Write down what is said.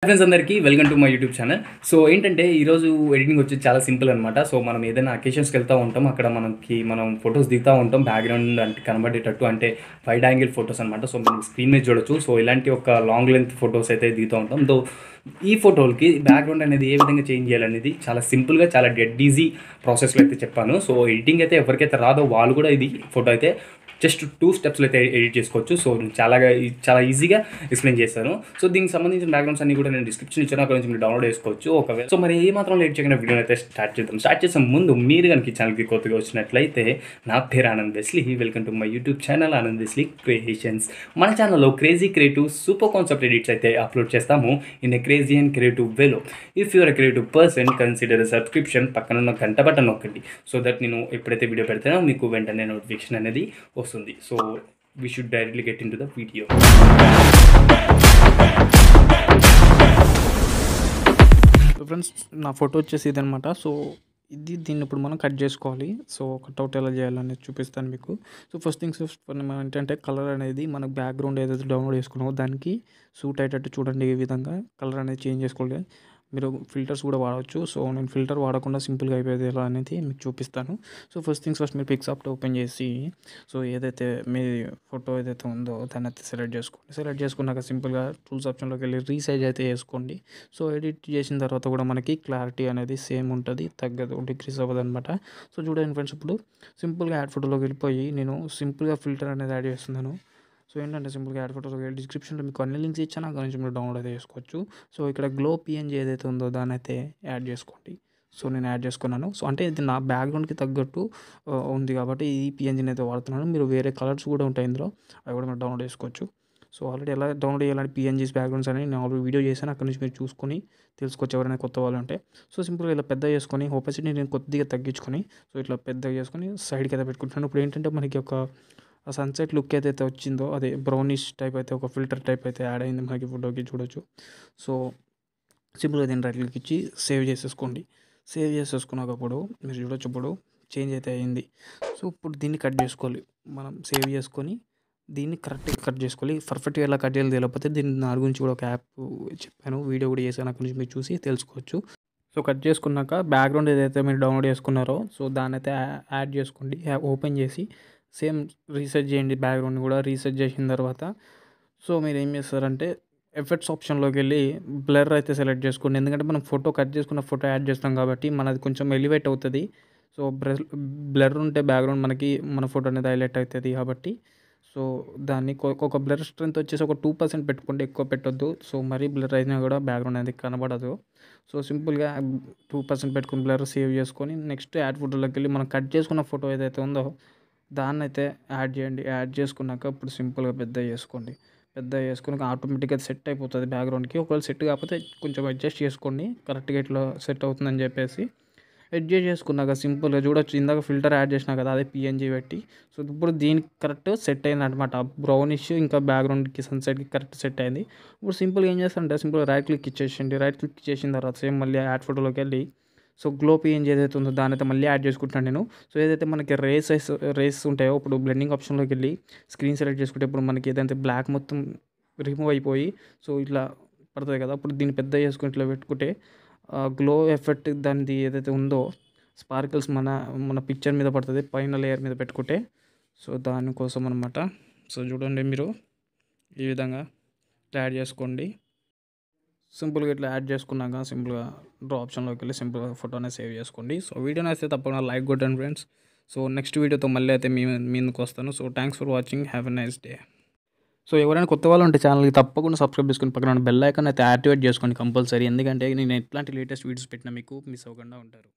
Friends అందరికీ welcome to my YouTube channel. So ఏంటంటే ఈరోజు ఎడిటింగ్ వచ్చి చాలా సింపుల్ అనమాట. సో మనం ఏదైనా అకేషన్స్కి వెళ్తూ ఉంటాం, అక్కడ మనం ఫొటోస్ దిగుతూ ఉంటాం, బ్యాక్గ్రౌండ్ అంటే కనబడేటట్టు అంటే వైడ్ యాంగిల్ ఫొటోస్ అనమాట. సో మనం స్క్రీన్ మీద చూడొచ్చు. సో ఇలాంటి ఒక లాంగ్ లెంత్ ఫొటోస్ అయితే దిగుతూ ఉంటాం. దో ఈ ఫోటోలకి బ్యాక్గ్రౌండ్ అనేది ఏ విధంగా చేంజ్ చేయాలనేది చాలా సింపుల్గా చాలా డెడ్ ఈజీ ప్రాసెస్లో అయితే చెప్పాను. సో ఎడిటింగ్ అయితే ఎవరికైతే రాదో వాళ్ళు కూడా ఇది ఫోటో అయితే జస్ట్ 2 స్టెప్స్లో అయితే ఎడిట్ చేసుకోవచ్చు. సో చాలా ఈజీగా ఎక్స్ప్లెయిన్ చేస్తాను. సో దీనికి సంబంధించిన బ్యాక్గ్రౌండ్స్ అన్ని కూడా నేను డిస్క్రిప్షన్ ఇచ్చాను, అక్కడ నుంచి మీరు డౌన్లోడ్ చేసుకోవచ్చు. ఒకవేళ సో మరి ఏ మాత్రం లేట్ చేయకుండా వీడియో అయితే స్టార్ట్ చేసే ముందు మీరు కనుక ఈ ఛానల్కి కొత్తగా వచ్చినట్లయితే నా పేరు Anand Wesley. Welcome to my YouTube channel Anand Wesley creations. మన ఛానల్లో crazy creative super concept edits అయితే అప్లోడ్ చేస్తాము in a crazy and creative వేలో. If you're a creative person consider subscription, పక్కన ఉన్న గంట బటన్ నొక్కండి. సో దట్ నేను ఎప్పుడైతే వీడియో పెడతానో మీకు వెంటనే నోటిఫికేషన్ అనేది వస్తుంది. So we should directly get into the video. So friends, నా ఫోటో వచ్చేసి ఇదనమాట. సో దీన్ని ఇప్పుడు మనం కట్ చేసుకోవాలి. సో కట్అవుట్ ఎలా చేయాలనేది చూపిస్తాను మీకు. సో ఫస్ట్ థింగ్స్ మనం ఏంటంటే కలర్ అనేది మనకు బ్యాక్గ్రౌండ్ ఏదైతే డౌన్లోడ్ చేసుకున్నామో దానికి సూట్ అయ్యేటట్టు చూడండి. ఈ విధంగా కలర్ అనేది చేంజ్ చేసుకోవాలి. మీరు ఫిల్టర్స్ కూడా వాడవచ్చు. సో నేను ఫిల్టర్ వాడకుండా సింపుల్గా అయిపోయేది ఎలా అనేది మీకు చూపిస్తాను. సో ఫస్ట్ మీరు పిక్సార్ట్ ఓపెన్ చేసి సో ఏదైతే మీ ఫోటో ఏదైతే ఉందో దాన్ని అయితే సెలెక్ట్ చేసుకోండి. సెలెక్ట్ చేసుకున్నాక సింపుల్గా టూల్స్ ఆప్షన్లోకి వెళ్ళి రీసైజ్ అయితే వేసుకోండి. సో ఎడిట్ చేసిన తర్వాత కూడా మనకి క్లారిటీ అనేది సేమ్ ఉంటుంది, తగ్గదు, డిక్రీస్ అవ్వదు అనమాట. సో చూడండి ఫ్రెండ్స్, ఇప్పుడు సింపుల్గా యాడ్ ఫోటోలోకి వెళ్ళిపోయి నేను సింపుల్గా ఫిల్టర్ అనేది యాడ్ చేస్తున్నాను. సో ఏంటంటే సింపుల్గా యాడ్ ఫోటోస్ డిస్క్రిప్షన్లో మీకు అన్ని లింక్స్ ఇచ్చాను, అక్కడ నుంచి మీరు డౌన్లోడ్ అయితే చేసుకోవచ్చు. సో ఇక్కడ గ్లో పిఎన్జీ ఏదైతే ఉందో దాన్ని అయితే యాడ్ చేసుకోండి. సో నేను యాడ్ చేసుకున్నాను. సో అంటే ఇది నా బ్యాక్గ్రౌండ్కి తగ్గట్టు ఉంది కాబట్టి ఈ పిఎన్జీని అయితే వాడుతున్నాను. మీరు వేరే కలర్స్ కూడా ఉంటాయి ఇందులో, అవి కూడా మీరు డౌన్లోడ్ చేసుకోవచ్చు. సో ఆల్రెడీ ఎలా డౌన్లోడ్ చేయాలంటే పిఎన్జీస్ బ్యాక్గ్రౌండ్స్ అని నేను ఆల్రెడీ వీడియో చేశాను, అక్కడ నుంచి మీరు చూసుకొని తెలుసుకోవచ్చు ఎవరైనా కొత్త వాళ్ళు ఉంటే. సో సింపుల్గా ఇలా పెద్ద చేసుకొని ఓపెసిటీ నేను కొద్దిగా తగ్గించుకొని సో ఇట్లా పెద్దగా చేసుకొని సైడ్కి అయితే పెట్టుకుంటున్నాను. ఇప్పుడు ఏంటంటే మనకి ఒక ఆ సన్సెట్ లుక్ ఏదైతే వచ్చిందో అదే బ్రౌనిష్ టైప్ అయితే ఒక ఫిల్టర్ టైప్ అయితే యాడ్ అయింది మనకి ఫోటోకి, చూడొచ్చు. సో సింపుల్గా దీన్ని రైట్ క్లిక్ ఇచ్చి సేవ్ చేసేసుకోండి. సేవ్ చేసేసుకున్నప్పుడు మీరు చూడొచ్చు ఇప్పుడు చేంజ్ అయితే అయింది. సో ఇప్పుడు దీన్ని కట్ చేసుకోవాలి. మనం సేవ్ చేసుకొని దీన్ని కరెక్ట్గా కట్ చేసుకోవాలి. పర్ఫెక్ట్గా ఎలా కట్ చేయాలి తెలియకపోతే దీన్ని నా గురించి కూడా ఒక యాప్ చెప్పాను, వీడియో కూడా చేశాను, అక్కడ నుంచి మీరు చూసి తెలుసుకోవచ్చు. సో కట్ చేసుకున్నాక బ్యాక్గ్రౌండ్ ఏదైతే మీరు డౌన్లోడ్ చేసుకున్నారో సో దాన్ని అయితే యాడ్ చేసుకోండి. ఓపెన్ చేసి సేమ్ రీసెట్ చేయండి. బ్యాక్గ్రౌండ్ కూడా రీసెట్ చేసిన తర్వాత సో మీరు ఏం చేస్తారంటే ఎఫెక్ట్స్ ఆప్షన్లోకి వెళ్ళి బ్లర్ అయితే సెలెక్ట్ చేసుకోండి. ఎందుకంటే మనం ఫోటో కట్ చేసుకున్న ఫోటో యాడ్ చేస్తాం కాబట్టి మనది కొంచెం ఎలివేట్ అవుతుంది. సో బ్లర్ ఉంటే బ్యాక్గ్రౌండ్ మనకి మన ఫోటో అనేది హైలైట్ అవుతుంది కాబట్టి సో దాన్ని ఒక బ్లర్ స్ట్రెంత్ వచ్చేసి ఒక 2% పెట్టుకోండి, ఎక్కువ పెట్టొద్దు. సో మరీ బ్లర్ అయినా కూడా బ్యాక్గ్రౌండ్ అనేది కనబడదు. సో సింపుల్గా 2% పెట్టుకుని బ్లర్ సేవ్ చేసుకొని నెక్స్ట్ యాడ్ ఫోటోలోకి వెళ్ళి మనం కట్ చేసుకున్న ఫోటో ఏదైతే ఉందో దాన్ని అయితే యాడ్ చేయండి. యాడ్ చేసుకున్నాక ఇప్పుడు సింపుల్గా పెద్ద చేసుకొని ఆటోమేటిక్గా సెట్ అయిపోతుంది బ్యాక్గ్రౌండ్కి. ఒకవేళ సెట్ కాకపోతే కొంచెం అడ్జస్ట్ చేసుకోండి, కరెక్ట్గా ఇట్లా సెట్ అవుతుందని చెప్పేసి అడ్జస్ట్ చేసుకున్నాక సింపుల్గా చూడొచ్చు. ఇందాక ఫిల్టర్ యాడ్ చేసినా కదా అదే పిఎన్జీ పెట్టి. సో ఇప్పుడు దీనికి కరెక్ట్ సెట్ అయింది అనమాట. బ్రౌనిష్ ఇంకా బ్యాక్గ్రౌండ్కి సన్సెట్కి కరెక్ట్ సెట్ అయింది. ఇప్పుడు సింపుల్గా ఏం చేస్తారంటే సింపుల్గా రైట్ క్లిక్ ఇచ్చేసిండి. రైట్ క్లిక్ చేసిన తర్వాత సేమ్ మళ్ళీ యాడ్ ఫోటోలోకి వెళ్ళి సో గ్లో పిఎన్జీ ఏదైతే ఉందో దాని అయితే మళ్ళీ యాడ్ చేసుకుంటాను నేను. సో ఏదైతే మనకి రేస్ ఉంటాయో ఇప్పుడు బ్లెండింగ్ ఆప్షన్లోకి వెళ్ళి స్క్రీన్ సెలెక్ట్ చేసుకుంటే ఇప్పుడు మనకి ఏదైతే బ్లాక్ మొత్తం రిమూవ్ అయిపోయి సో ఇట్లా పడుతుంది కదా. ఇప్పుడు దీన్ని పెద్ద చేసుకుని ఇట్లా పెట్టుకుంటే గ్లో ఎఫెక్ట్ దానిది ఏదైతే ఉందో స్పార్కిల్స్ మన పిక్చర్ మీద పడుతుంది, పైన లేయర్ మీద పెట్టుకుంటే. సో దానికోసం అనమాట. సో చూడండి మీరు ఈ విధంగా యాడ్ చేసుకోండి. సింపుల్గా ఇట్లా యాడ్ చేసుకున్నాక సింపుల్గా డ్రా ఆప్షన్లోకి వెళ్ళి సింపుల్గా ఫోటోనే సేవ్ చేసుకోండి. సో వీడియోని అయితే తప్పకుండా లైక్ కొట్టండి ఫ్రెండ్స్. సో నెక్స్ట్ వీడియోతో మళ్ళీ అయితే మీ ముందుకు వస్తాను. So thanks for watching, have a nice day. So ఎవరైనా కొత్త వాళ్ళు ఉంటే ఛానల్కి తప్పకుండా సబ్స్క్రైబ్ చేసుకుని పక్కన బెల్ ఐకాన్ అయితే యాక్టివేట్ చేసుకోండి కంపల్సరీ. ఎందుకంటే నేను ఎట్లాంటి లేటెస్ట్ వీడియోస్ పెట్టినా మీకు మిస్ అవ్వకుండా ఉంటారు.